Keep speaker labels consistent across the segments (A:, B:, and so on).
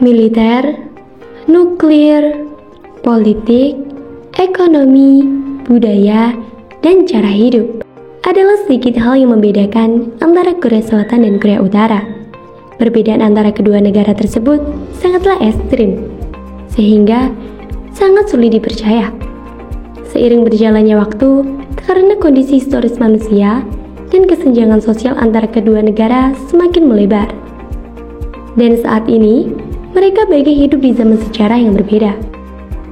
A: militer, nuklir, politik, ekonomi, budaya, dan cara hidup. Adalah sedikit hal yang membedakan antara Korea Selatan dan Korea Utara. Perbedaan antara kedua negara tersebut sangatlah ekstrim, sehingga sangat sulit dipercaya. Seiring berjalannya waktu, karena kondisi historis manusia dan kesenjangan sosial antara kedua negara semakin melebar. Dan saat ini, mereka bagai hidup di zaman sejarah yang berbeda.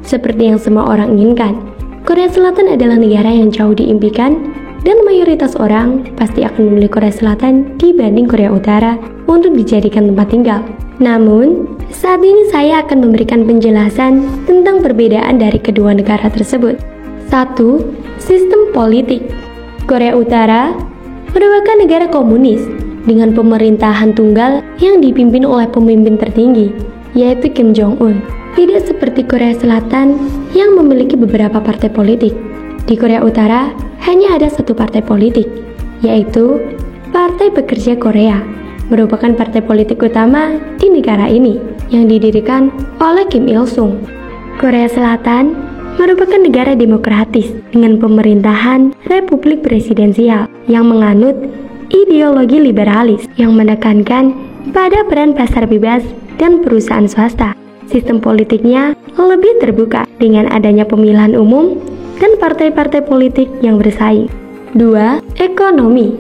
A: Seperti yang semua orang inginkan, Korea Selatan adalah negara yang jauh diimpikan dan mayoritas orang pasti akan memilih Korea Selatan dibanding Korea Utara untuk dijadikan tempat tinggal. Namun, saat ini saya akan memberikan penjelasan tentang perbedaan dari kedua negara tersebut. 1. Sistem politik. Korea Utara merupakan negara komunis dengan pemerintahan tunggal yang dipimpin oleh pemimpin tertinggi, yaitu Kim Jong-un. Tidak seperti Korea Selatan yang memiliki beberapa partai politik. Di Korea Utara hanya ada satu partai politik, yaitu Partai Pekerja Korea, merupakan partai politik utama di negara ini yang didirikan oleh Kim Il-sung. Korea Selatan merupakan negara demokratis dengan pemerintahan republik presidensial yang menganut ideologi liberalis yang menekankan pada peran pasar bebas dan perusahaan swasta. Sistem politiknya lebih terbuka dengan adanya pemilihan umum dan partai-partai politik yang bersaing. 2. Ekonomi.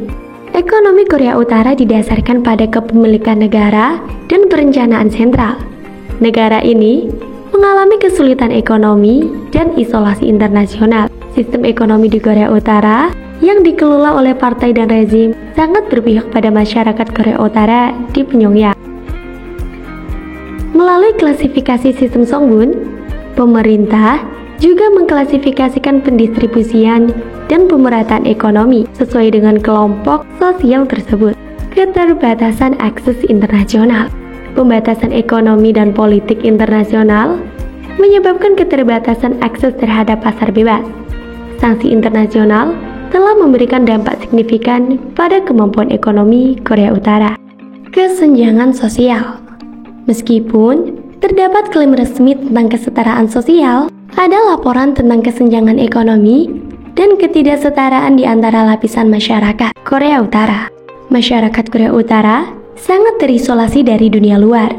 A: Ekonomi Korea Utara didasarkan pada kepemilikan negara dan perencanaan sentral. Negara ini mengalami kesulitan ekonomi dan isolasi internasional. Sistem ekonomi di Korea Utara yang dikelola oleh partai dan rezim sangat berpihak pada masyarakat Korea Utara di Pyongyang. Melalui klasifikasi sistem Songbun, pemerintah juga mengklasifikasikan pendistribusian dan pemerataan ekonomi sesuai dengan kelompok sosial tersebut. Keterbatasan akses internasional. Pembatasan ekonomi dan politik internasional menyebabkan keterbatasan akses terhadap pasar bebas. Sanksi internasional telah memberikan dampak signifikan pada kemampuan ekonomi Korea Utara. Kesenjangan sosial. Meskipun terdapat klaim resmi tentang kesetaraan sosial, ada laporan tentang kesenjangan ekonomi dan ketidaksetaraan di antara lapisan masyarakat Korea Utara. Masyarakat Korea Utara sangat terisolasi dari dunia luar.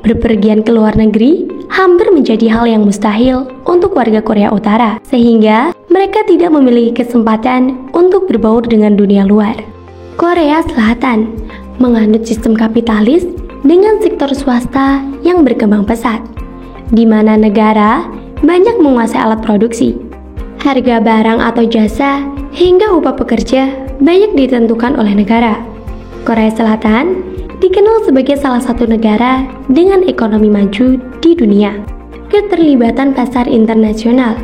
A: Berpergian ke luar negeri hampir menjadi hal yang mustahil untuk warga Korea Utara, sehingga mereka tidak memiliki kesempatan untuk berbaur dengan dunia luar. Korea Selatan menganut sistem kapitalis dengan sektor swasta yang berkembang pesat, di mana negara banyak menguasai alat produksi. Harga barang atau jasa hingga upah pekerja banyak ditentukan oleh negara. Korea Selatan dikenal sebagai salah satu negara dengan ekonomi maju di dunia. Keterlibatan pasar internasional.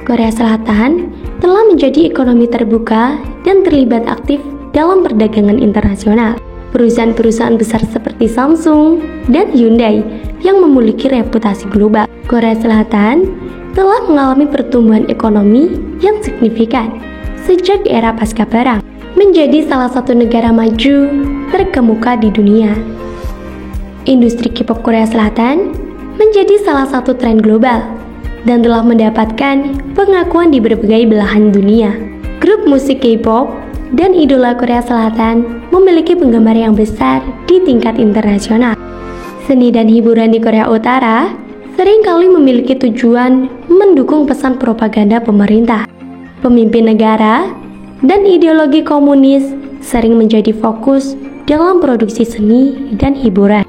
A: Korea Selatan telah menjadi ekonomi terbuka dan terlibat aktif dalam perdagangan internasional. Perusahaan-perusahaan besar seperti Samsung dan Hyundai yang memiliki reputasi global. Korea Selatan telah mengalami pertumbuhan ekonomi yang signifikan sejak era pasca perang, menjadi salah satu negara maju terkemuka di dunia. Industri K-pop Korea Selatan menjadi salah satu tren global dan telah mendapatkan pengakuan di berbagai belahan dunia. Grup musik K-pop dan idola Korea Selatan memiliki penggemar yang besar di tingkat internasional. Seni dan hiburan di Korea Utara seringkali memiliki tujuan mendukung pesan propaganda pemerintah. Pemimpin negara dan ideologi komunis sering menjadi fokus dalam produksi seni dan hiburan.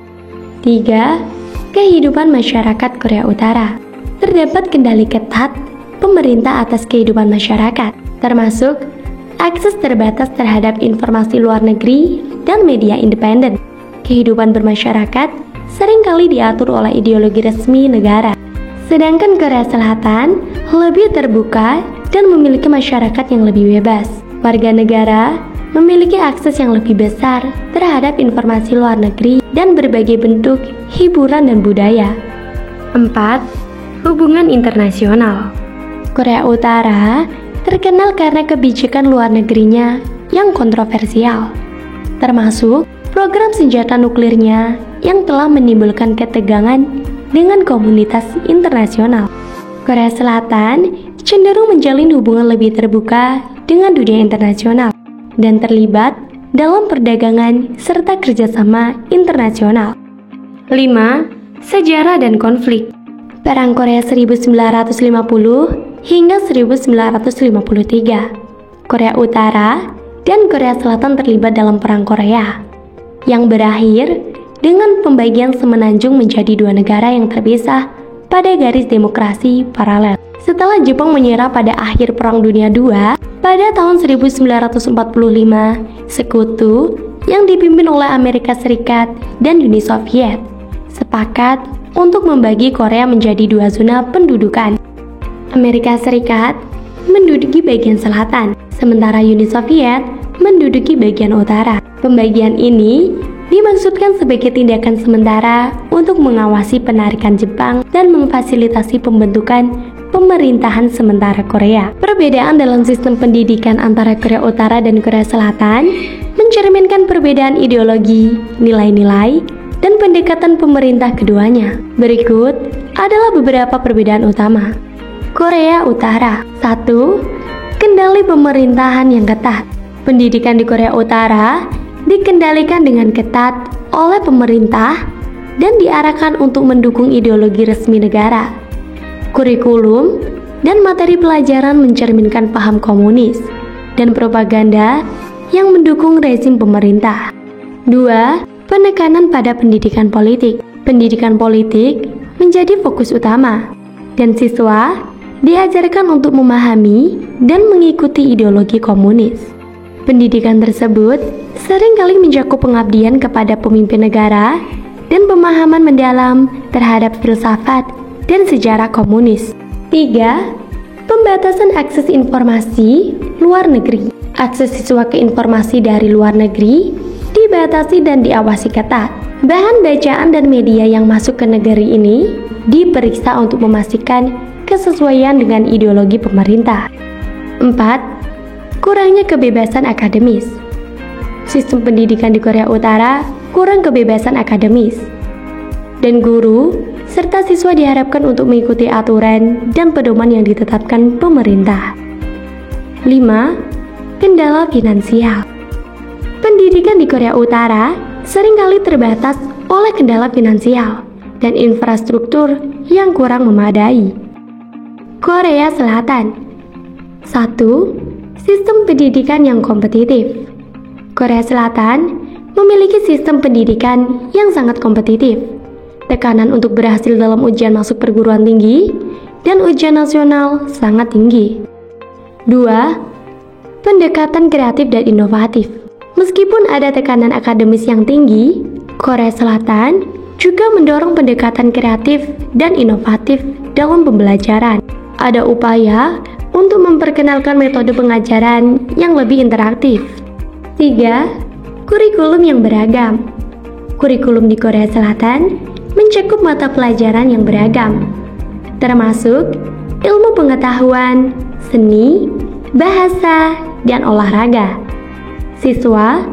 A: 3. Kehidupan masyarakat Korea Utara. Terdapat kendali ketat pemerintah atas kehidupan masyarakat, termasuk akses terbatas terhadap informasi luar negeri dan media independen. Kehidupan bermasyarakat seringkali diatur oleh ideologi resmi negara. Sedangkan Korea Selatan lebih terbuka dan memiliki masyarakat yang lebih bebas. Warga negara memiliki akses yang lebih besar terhadap informasi luar negeri dan berbagai bentuk hiburan dan budaya. 4. Hubungan internasional. Korea Utara terkenal karena kebijakan luar negerinya yang kontroversial, termasuk program senjata nuklirnya yang telah menimbulkan ketegangan dengan komunitas internasional. Korea Selatan cenderung menjalin hubungan lebih terbuka dengan dunia internasional dan terlibat dalam perdagangan serta kerjasama internasional. 5. Sejarah dan konflik. Perang Korea 1950 hingga 1953. Korea Utara dan Korea Selatan terlibat dalam Perang Korea yang berakhir dengan pembagian semenanjung menjadi dua negara yang terpisah pada garis demokrasi paralel. Setelah Jepang menyerah pada akhir Perang Dunia II pada tahun 1945, sekutu yang dipimpin oleh Amerika Serikat dan Uni Soviet sepakat untuk membagi Korea menjadi dua zona pendudukan. Amerika Serikat menduduki bagian selatan, sementara Uni Soviet menduduki bagian utara. Pembagian ini dimaksudkan sebagai tindakan sementara untuk mengawasi penarikan Jepang dan memfasilitasi pembentukan pemerintahan sementara Korea. Perbedaan dalam sistem pendidikan antara Korea Utara dan Korea Selatan mencerminkan perbedaan ideologi, nilai-nilai, dan pendekatan pemerintah keduanya. Berikut adalah beberapa perbedaan utama. Korea Utara. 1. Kendali pemerintahan yang ketat. Pendidikan di Korea Utara dikendalikan dengan ketat oleh pemerintah dan diarahkan untuk mendukung ideologi resmi negara. Kurikulum dan materi pelajaran mencerminkan paham komunis dan propaganda yang mendukung rezim pemerintah. 2. Penekanan pada pendidikan politik. Pendidikan politik menjadi fokus utama, dan siswa diajarkan untuk memahami dan mengikuti ideologi komunis. Pendidikan tersebut seringkali mencakup pengabdian kepada pemimpin negara dan pemahaman mendalam terhadap filsafat dan sejarah komunis. 3. Pembatasan akses informasi luar negeri. Akses siswa ke informasi dari luar negeri dibatasi dan diawasi ketat. Bahan bacaan dan media yang masuk ke negeri ini diperiksa untuk memastikan kesesuaian dengan ideologi pemerintah. 4. Kurangnya kebebasan akademis. Sistem pendidikan di Korea Utara kurang kebebasan akademis, dan guru serta siswa diharapkan untuk mengikuti aturan dan pedoman yang ditetapkan pemerintah. 5. Kendala finansial. Pendidikan di Korea Utara seringkali terbatas oleh kendala finansial dan infrastruktur yang kurang memadai. Korea Selatan. 1. Sistem pendidikan yang kompetitif. Korea Selatan memiliki sistem pendidikan yang sangat kompetitif. Tekanan untuk berhasil dalam ujian masuk perguruan tinggi dan ujian nasional sangat tinggi. 2. Pendekatan kreatif dan inovatif. Meskipun ada tekanan akademis yang tinggi, Korea Selatan juga mendorong pendekatan kreatif dan inovatif dalam pembelajaran. Ada upaya untuk memperkenalkan metode pengajaran yang lebih interaktif. 3. Kurikulum yang beragam. Kurikulum di Korea Selatan mencakup mata pelajaran yang beragam, termasuk ilmu pengetahuan, seni, bahasa, dan olahraga. Siswa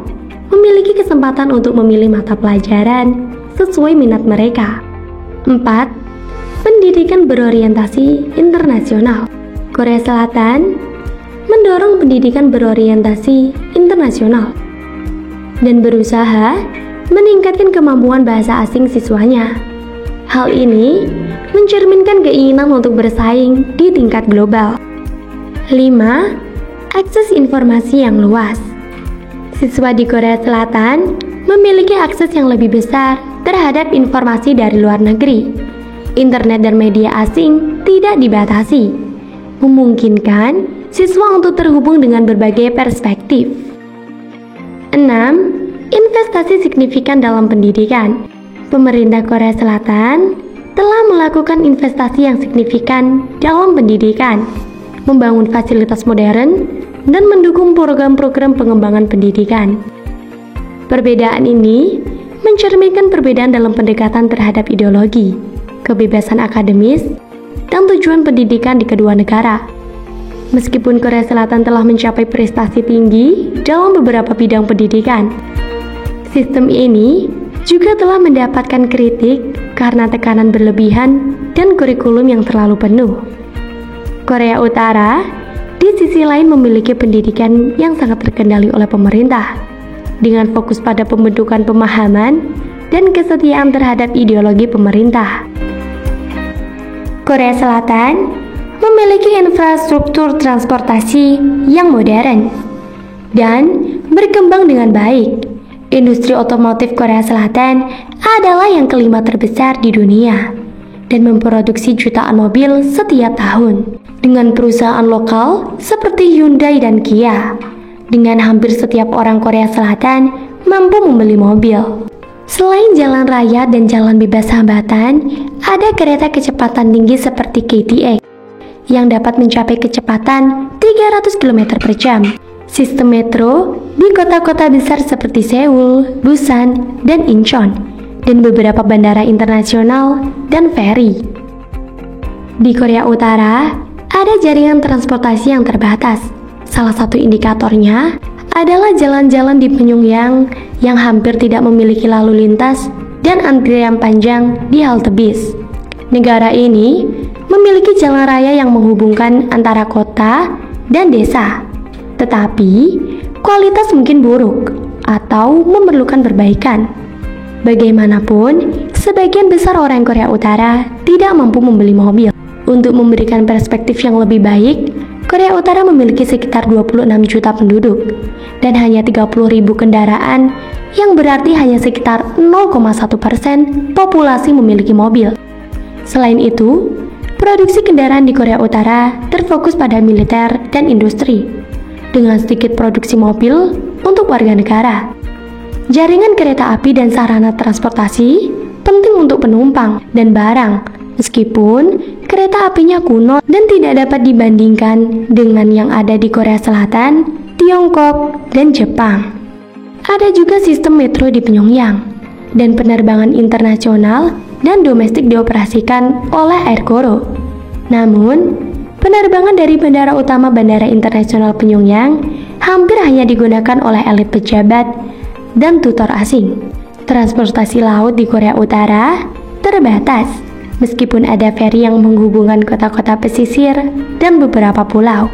A: memiliki kesempatan untuk memilih mata pelajaran sesuai minat mereka. 4. Pendidikan berorientasi internasional. Korea Selatan mendorong pendidikan berorientasi internasional dan berusaha meningkatkan kemampuan bahasa asing siswanya. Hal ini mencerminkan keinginan untuk bersaing di tingkat global. 5. Akses informasi yang luas. Siswa di Korea Selatan memiliki akses yang lebih besar terhadap informasi dari luar negeri. Internet dan media asing tidak dibatasi, memungkinkan siswa untuk terhubung dengan berbagai perspektif. 6. Investasi signifikan dalam pendidikan. Pemerintah Korea Selatan telah melakukan investasi yang signifikan dalam pendidikan, membangun fasilitas modern, dan mendukung program-program pengembangan pendidikan. Perbedaan ini mencerminkan perbedaan dalam pendekatan terhadap ideologi, kebebasan akademis, dan tujuan pendidikan di kedua negara. Meskipun Korea Selatan telah mencapai prestasi tinggi dalam beberapa bidang pendidikan, sistem ini juga telah mendapatkan kritik karena tekanan berlebihan dan kurikulum yang terlalu penuh. Korea Utara di sisi lain memiliki pendidikan yang sangat terkendali oleh pemerintah, dengan fokus pada pembentukan pemahaman dan kesetiaan terhadap ideologi pemerintah. Korea Selatan memiliki infrastruktur transportasi yang modern dan berkembang dengan baik. Industri otomotif Korea Selatan adalah yang kelima terbesar di dunia dan memproduksi jutaan mobil setiap tahun dengan perusahaan lokal seperti Hyundai dan Kia. Dengan hampir setiap orang Korea Selatan mampu membeli mobil. Selain jalan raya dan jalan bebas hambatan, ada kereta kecepatan tinggi seperti KTX yang dapat mencapai kecepatan 300 km per jam. Sistem metro di kota-kota besar seperti Seoul, Busan, dan Incheon, dan beberapa bandara internasional dan feri. Di Korea Utara, ada jaringan transportasi yang terbatas. Salah satu indikatornya adalah jalan-jalan di Pyongyang yang hampir tidak memiliki lalu lintas dan antrian panjang di halte bis. Negara ini memiliki jalan raya yang menghubungkan antara kota dan desa, tetapi kualitas mungkin buruk atau memerlukan perbaikan. Bagaimanapun, sebagian besar orang Korea Utara tidak mampu membeli mobil. Untuk memberikan perspektif yang lebih baik, Korea Utara memiliki sekitar 26 juta penduduk dan hanya 30.000 kendaraan, yang berarti hanya sekitar 0,1% populasi memiliki mobil. Selain itu, produksi kendaraan di Korea Utara terfokus pada militer dan industri, dengan sedikit produksi mobil untuk warga negara. Jaringan kereta api dan sarana transportasi penting untuk penumpang dan barang, meskipun kereta apinya kuno dan tidak dapat dibandingkan dengan yang ada di Korea Selatan, Tiongkok, dan Jepang. Ada juga sistem metro di Pyongyang, dan penerbangan internasional dan domestik dioperasikan oleh Air Koryo. Namun, penerbangan dari bandara utama Bandara Internasional Pyongyang hampir hanya digunakan oleh elit pejabat dan tutor asing. Transportasi laut di Korea Utara terbatas, meskipun ada feri yang menghubungkan kota-kota pesisir dan beberapa pulau.